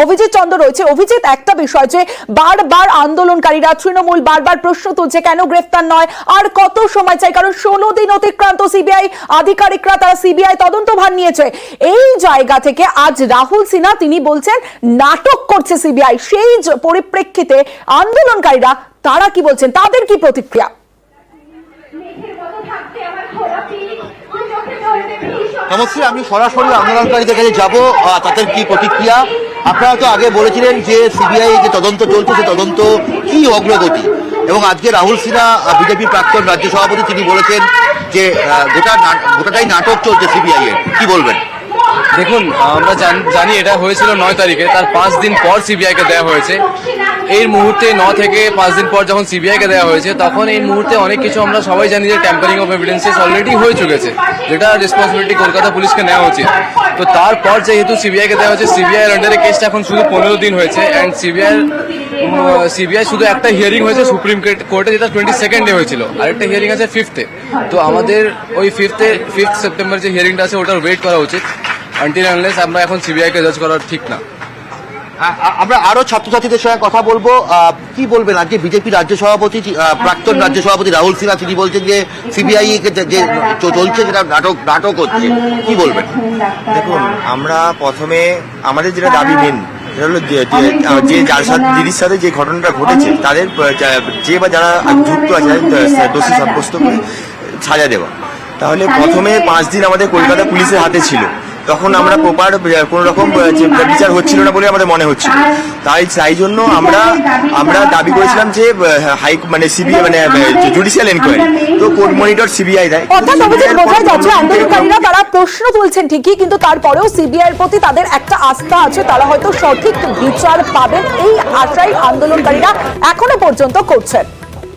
অভিজিৎ চন্দ্র রয়েছে। অভিজিৎ, একটা বিষয় যে বারবার আন্দোলনকারীরা তৃণমূল বারবার প্রশ্ন তুলছে কেন গ্রেফতার নয়, আর কত সময় চাই, কারণ 16 দিন অতিক্রান্ত, সিবিআই আধিকারিকরা তারা সিবিআই তদন্তভার নিয়েছে। এই জায়গা থেকে আজ রাহুল সিনহা তিনি বলছেন নাটক করছে সিবিআই। সেই পরিপ্রেক্ষিতে আন্দোলনকারীরা তারা কি বলছেন, তাদের কি প্রতিক্রিয়া? নমস্তে, আমি সরাসরি আন্দোলনকারীদের কাছে যাবো, তাদের কি প্রতিক্রিয়া। আপনারা তো আগে বলেছিলেন যে সিবিআই যে তদন্ত চলছে সে তদন্ত কি অগ্রগতি, এবং আজকে রাহুল সিনহা বিজেপির প্রাক্তন রাজ্য সভাপতি তিনি বলেছেন যে গোটাটাই নাটক চলছে সিবিআই এর, কি বলবেন? দেখুন, আমরা জানি এটা হয়েছিল 9 তারিখে, তার 5 দিন পর সিবিআইকে দেওয়া হয়েছে। এই মুহূর্তে 9 থেকে 5 দিন পর যখন সিবিআইকে দেওয়া হয়েছে তখন এই মুহূর্তে অনেক কিছু আমরা সবাই জানি যে ট্যাম্পারিং অফ এভিডেন্সেস অলরেডি হয়ে চলেছে, যেটা রেসপন্সিবিলিটি কলকাতা পুলিশকে নেওয়া উচিত। তো তারপর যেহেতু সিবিআইকে দেওয়া হয়েছে, সিবিআইয়ের আন্ডারে কেসটা এখন শুধু 15 দিন হয়েছে, অ্যান্ড সিবিআই শুধু একটা হিয়ারিং হয়েছে সুপ্রিম কোর্টে, যেটা 22 হয়েছিল, আরেকটা হিয়ারিং আছে 5 তো আমাদের ওই 5 সেপ্টেম্বর যে হিয়ারিংটা আছে ওটার ওয়েট করা উচিত। আনটিল আনলেস আমরা এখন সিবিআইকে জাজ করা ঠিক না। আমরা আরো ছাত্রছাত্রীদের সঙ্গে কথা বলবো। কি বলবেন আজকে বিজেপি রাজ্য সভাপতি প্রাক্তন রাজ্য সভাপতি রাহুল সিনহা তিনি বলছেন যে সিবিআই যে চলছে সেটা নাটক হচ্ছে, কি বলবেন? দেখুন, আমরা প্রথমে আমাদের যেটা দাবি মেন সেটা হলো যে যার সাথে দিদির সাথে যে ঘটনাটা ঘটেছে তাদের যে বা যারা যুক্ত আছে দোষী সাব্যস্ত করে সাজা দেওয়া। তাহলে প্রথমে 5 দিন আমাদের কলকাতা পুলিশের হাতে ছিল, তখন আমরা প্রপার কোনো রকম বিচার হচ্ছিল না বলে আমাদের মনে হচ্ছিল। তাই জন্য আমরা দাবি করেছিলাম যে সিবিআই জুডিশিয়াল এনকোয়ারি, তো কোর্ট মনিটর সিবিআই দেয়। অর্থাৎ অভিযোগ বোঝাই যাচ্ছে আন্দোলনকারীরা তারা প্রশ্ন তুলছেন ঠিকই, কিন্তু তারপরেও সিবিআই এর প্রতি তাদের একটা আস্থা আছে, তারা হয়তো সঠিক বিচার পাবেন, এই আশাই আন্দোলনকারীরা এখনো পর্যন্ত করছেন।